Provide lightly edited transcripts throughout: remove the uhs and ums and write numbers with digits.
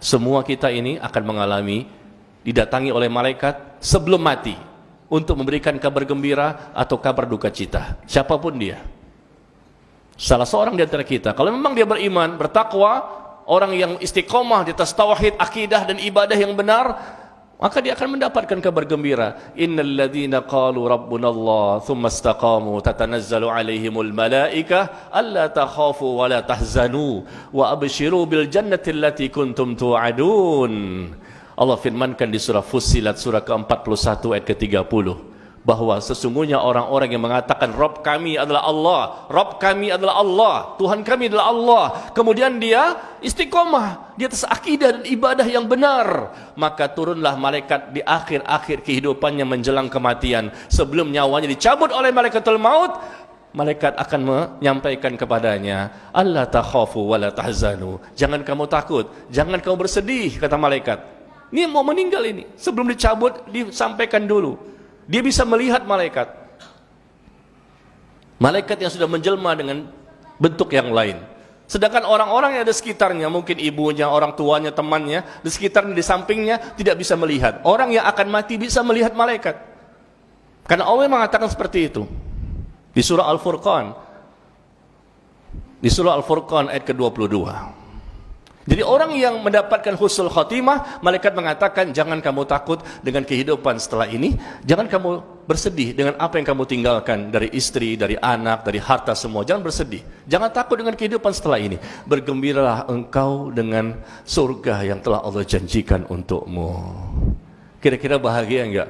Semua kita ini akan mengalami didatangi oleh malaikat sebelum mati untuk memberikan kabar gembira atau kabar duka cita, siapapun dia. Salah seorang di antara kita, kalau memang dia beriman, bertakwa, orang yang istiqomah di atas tauhid, akidah dan ibadah yang benar, maka dia akan mendapatkan kabar gembira. Innal ladzina qalu rabbunallah tsumma istaqamu tatanazzalu alaihimul malaikah alla takhafu wa la tahzanu wa abshiru bil jannati allati kuntum tu'adun. Allah firmankan di surah Fussilat surah ke-41 ayat ke-30 bahwa sesungguhnya orang-orang yang mengatakan Rabb kami adalah Allah, Rabb kami adalah Allah, Tuhan kami adalah Allah, kemudian dia istiqomah di atas akidah dan ibadah yang benar, maka turunlah malaikat di akhir-akhir kehidupannya menjelang kematian, sebelum nyawanya dicabut oleh malaikatul maut. Malaikat akan menyampaikan kepadanya, Allah takhafu wa la tahzanu, jangan kamu takut, jangan kamu bersedih, kata malaikat. Ini mau meninggal ini, sebelum dicabut disampaikan dulu. Dia bisa melihat malaikat. Malaikat yang sudah menjelma dengan bentuk yang lain. Sedangkan orang-orang yang ada sekitarnya, mungkin ibunya, orang tuanya, temannya, di sekitarnya, di sampingnya, tidak bisa melihat. Orang yang akan mati bisa melihat malaikat. Karena Allah mengatakan seperti itu. Di surah Al-Furqan. Di surah Al-Furqan ayat ke-22. Jadi orang yang mendapatkan husnul khatimah, malaikat mengatakan jangan kamu takut dengan kehidupan setelah ini, jangan kamu bersedih dengan apa yang kamu tinggalkan dari istri, dari anak, dari harta semua, jangan bersedih, jangan takut dengan kehidupan setelah ini, bergembiralah engkau dengan surga yang telah Allah janjikan untukmu. Kira-kira bahagia enggak?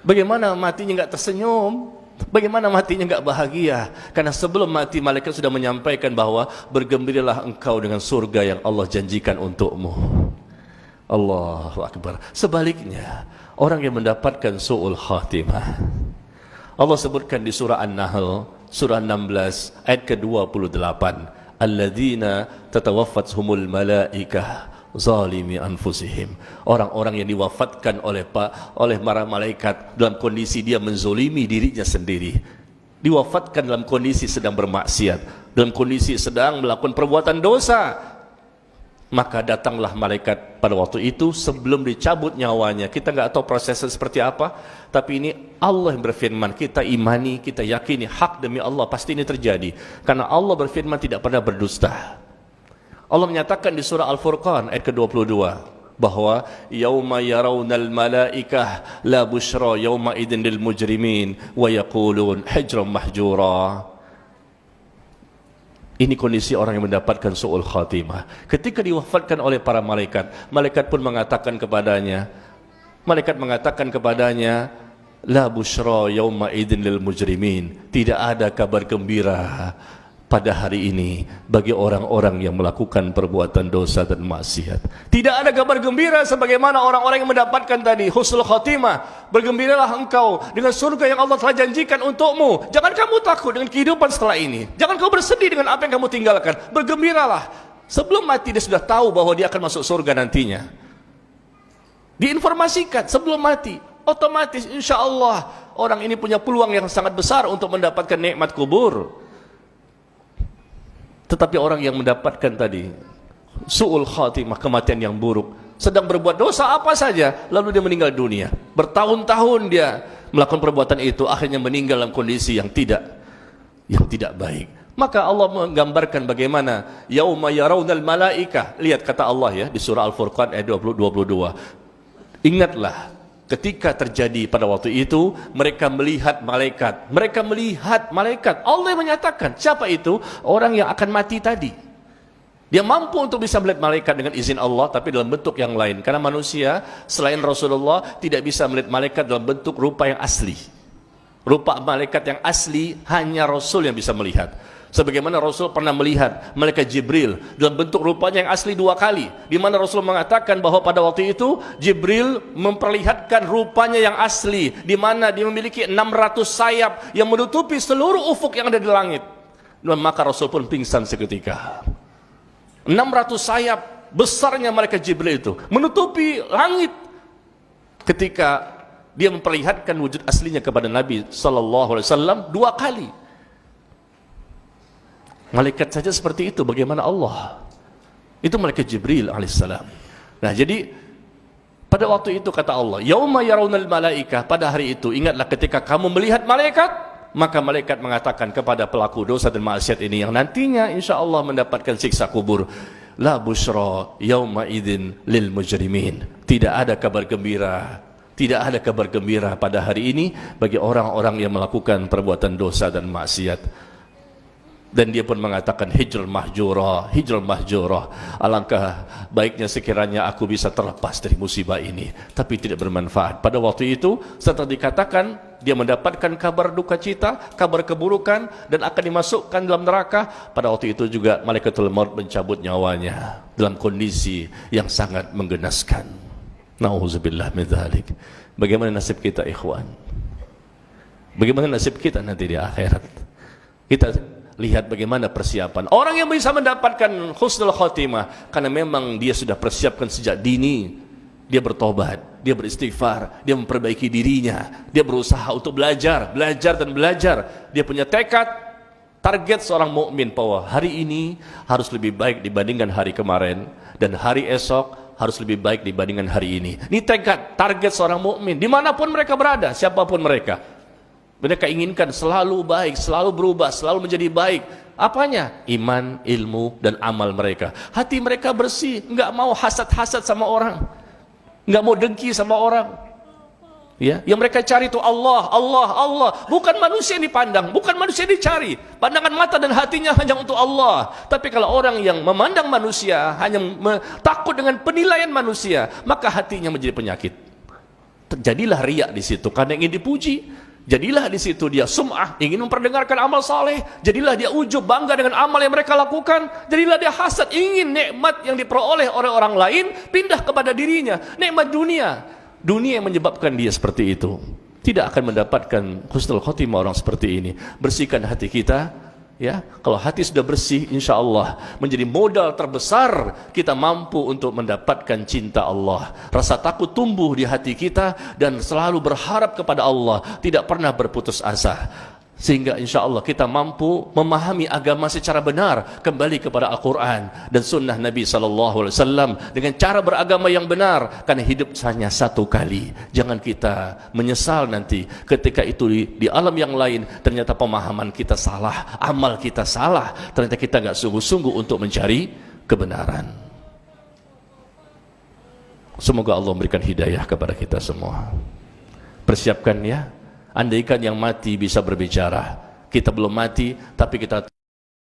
Bagaimana matinya enggak tersenyum? Bagaimana matinya enggak bahagia? Karena sebelum mati malaikat sudah menyampaikan bahwa bergembiralah engkau dengan surga yang Allah janjikan untukmu. Allahu Akbar. Sebaliknya, orang yang mendapatkan su'ul khatimah, Allah sebutkan di surah An-Nahl surah 16 ayat ke-28, alladzina tatawaffathumul malaikah zalimi anfusihim, orang-orang yang diwafatkan oleh para malaikat dalam kondisi dia menzolimi dirinya sendiri, diwafatkan dalam kondisi sedang bermaksiat, dalam kondisi sedang melakukan perbuatan dosa. Maka datanglah malaikat pada waktu itu sebelum dicabut nyawanya. Kita nggak tahu prosesnya seperti apa, tapi ini Allah yang berfirman, kita imani, kita yakini hak demi Allah, pasti ini terjadi karena Allah berfirman tidak pernah berdusta. Allah menyatakan di surah Al-Furqan ayat ke-22 bahwa yauma yarawnal malaikah la busyra yauma idzin lil mujrimin wa yaqulun hijran mahjura. Ini kondisi orang yang mendapatkan su'ul khatimah. Ketika diwafatkan oleh para malaikat, malaikat pun mengatakan kepadanya, la busyra yauma idzin lil mujrimin, tidak ada kabar gembira pada hari ini bagi orang-orang yang melakukan perbuatan dosa dan maksiat. Tidak ada kabar gembira sebagaimana orang-orang yang mendapatkan tadi husnul khatimah. Bergembiralah engkau dengan surga yang Allah telah janjikan untukmu. Jangan kamu takut dengan kehidupan setelah ini. Jangan kau bersedih dengan apa yang kamu tinggalkan. Bergembiralah. Sebelum mati dia sudah tahu bahwa dia akan masuk surga nantinya. Diinformasikan sebelum mati. Otomatis insya Allah orang ini punya peluang yang sangat besar untuk mendapatkan nikmat kubur. Tetapi orang yang mendapatkan tadi su'ul khatimah, kematian yang buruk, sedang berbuat dosa apa saja, lalu dia meninggal dunia, bertahun-tahun dia melakukan perbuatan itu, akhirnya meninggal dalam kondisi yang tidak baik. Maka Allah menggambarkan bagaimana yauma yarawnal malaikah. Lihat kata Allah ya di surah Al-Furqan ayat 22. Ingatlah ketika terjadi pada waktu itu, mereka melihat malaikat. Allah yang menyatakan, siapa itu? Orang yang akan mati tadi. Dia mampu untuk bisa melihat malaikat dengan izin Allah, tapi dalam bentuk yang lain. Karena manusia selain Rasulullah tidak bisa melihat malaikat dalam bentuk rupa yang asli. Rupa malaikat yang asli hanya Rasul yang bisa melihat. Sebagaimana Rasul pernah melihat malaikat Jibril dalam bentuk rupanya yang asli 2 kali, di mana Rasul mengatakan bahwa pada waktu itu Jibril memperlihatkan rupanya yang asli, di mana dia memiliki 600 sayap yang menutupi seluruh ufuk yang ada di langit. Dan maka Rasul pun pingsan seketika. 600 sayap besarnya malaikat Jibril itu menutupi langit ketika dia memperlihatkan wujud aslinya kepada Nabi sallallahu alaihi wasallam 2 kali. Malaikat saja seperti itu, bagaimana Allah? Itu malaikat Jibril alaihissalam. Nah, jadi pada waktu itu kata Allah, yauma yarawnal malaikah, pada hari itu ingatlah ketika kamu melihat malaikat, maka malaikat mengatakan kepada pelaku dosa dan maksiat ini yang nantinya insyaallah mendapatkan siksa kubur, la busyra yauma idzin lil mujrimin. Tidak ada kabar gembira, tidak ada kabar gembira pada hari ini bagi orang-orang yang melakukan perbuatan dosa dan maksiat. Dan dia pun mengatakan hijrul mahjurah, hijrul mahjurah. Alangkah baiknya sekiranya aku bisa terlepas dari musibah ini, tapi tidak bermanfaat. Pada waktu itu setelah dikatakan dia mendapatkan kabar duka cita, kabar keburukan, dan akan dimasukkan dalam neraka. Pada waktu itu juga malaikatul maut mencabut nyawanya dalam kondisi yang sangat menggenaskan. Nauzubillah min dzalik. Bagaimana nasib kita ikhwan? Bagaimana nasib kita nanti di akhirat? Kita lihat bagaimana persiapan orang yang bisa mendapatkan husnul khotimah, karena memang dia sudah persiapkan sejak dini. Dia bertobat, dia beristighfar, dia memperbaiki dirinya, dia berusaha untuk belajar dan belajar. Dia punya tekad, target seorang mukmin bahwa hari ini harus lebih baik dibandingkan hari kemarin, dan hari esok harus lebih baik dibandingkan hari ini. Ini tekad, target seorang mukmin dimanapun mereka berada, siapapun mereka. Mereka inginkan selalu baik, selalu berubah, selalu menjadi baik. Apanya? Iman, ilmu, dan amal mereka. Hati mereka bersih, enggak mau hasad-hasad sama orang, enggak mau dengki sama orang. Ya, yang mereka cari itu Allah, Allah, Allah. Bukan manusia yang dipandang, bukan manusia yang dicari. Pandangan mata dan hatinya hanya untuk Allah. Tapi kalau orang yang memandang manusia, hanya takut dengan penilaian manusia, maka hatinya menjadi penyakit. Terjadilah riya di situ karena ingin dipuji. Jadilah di situ dia sum'ah, ingin memperdengarkan amal saleh. Jadilah dia ujub, bangga dengan amal yang mereka lakukan. Jadilah dia hasad, ingin nikmat yang diperoleh oleh orang lain pindah kepada dirinya. Nikmat dunia, dunia yang menyebabkan dia seperti itu. Tidak akan mendapatkan husnul khotimah orang seperti ini. Bersihkan hati kita. Ya, kalau hati sudah bersih, insya Allah menjadi modal terbesar kita mampu untuk mendapatkan cinta Allah. Rasa takut tumbuh di hati kita dan selalu berharap kepada Allah, tidak pernah berputus asa. Sehingga insya Allah kita mampu memahami agama secara benar, kembali kepada Al-Quran dan Sunnah Nabi SAW dengan cara beragama yang benar. Karena hidup hanya satu kali. Jangan kita menyesal nanti ketika itu di alam yang lain ternyata pemahaman kita salah, amal kita salah, ternyata kita nggak sungguh-sungguh untuk mencari kebenaran. Semoga Allah memberikan hidayah kepada kita semua. Persiapkan ya. Andaikan yang mati bisa berbicara, kita belum mati tapi kita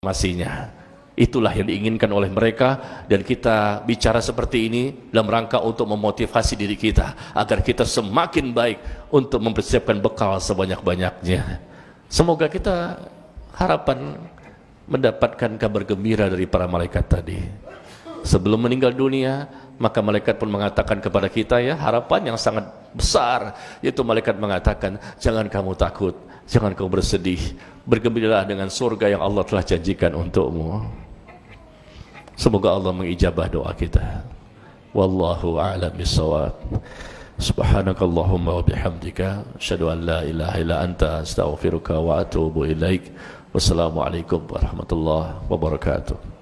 masihnya. Itulah yang diinginkan oleh mereka, dan kita bicara seperti ini dalam rangka untuk memotivasi diri kita agar kita semakin baik untuk mempersiapkan bekal sebanyak-banyaknya. Semoga kita harapan mendapatkan kabar gembira dari para malaikat tadi. Sebelum meninggal dunia, maka malaikat pun mengatakan kepada kita ya harapan yang sangat besar, yaitu malaikat mengatakan, jangan kamu takut, jangan kamu bersedih, bergembiralah dengan surga yang Allah telah janjikan untukmu. Semoga Allah mengijabah doa kita. Wallahu a'lam bissawab. Subhanakallahumma wa bihamdika asyhadu an la ilaha illa anta astaghfiruka wa atubu ilaik. Wassalamualaikum warahmatullahi wabarakatuh.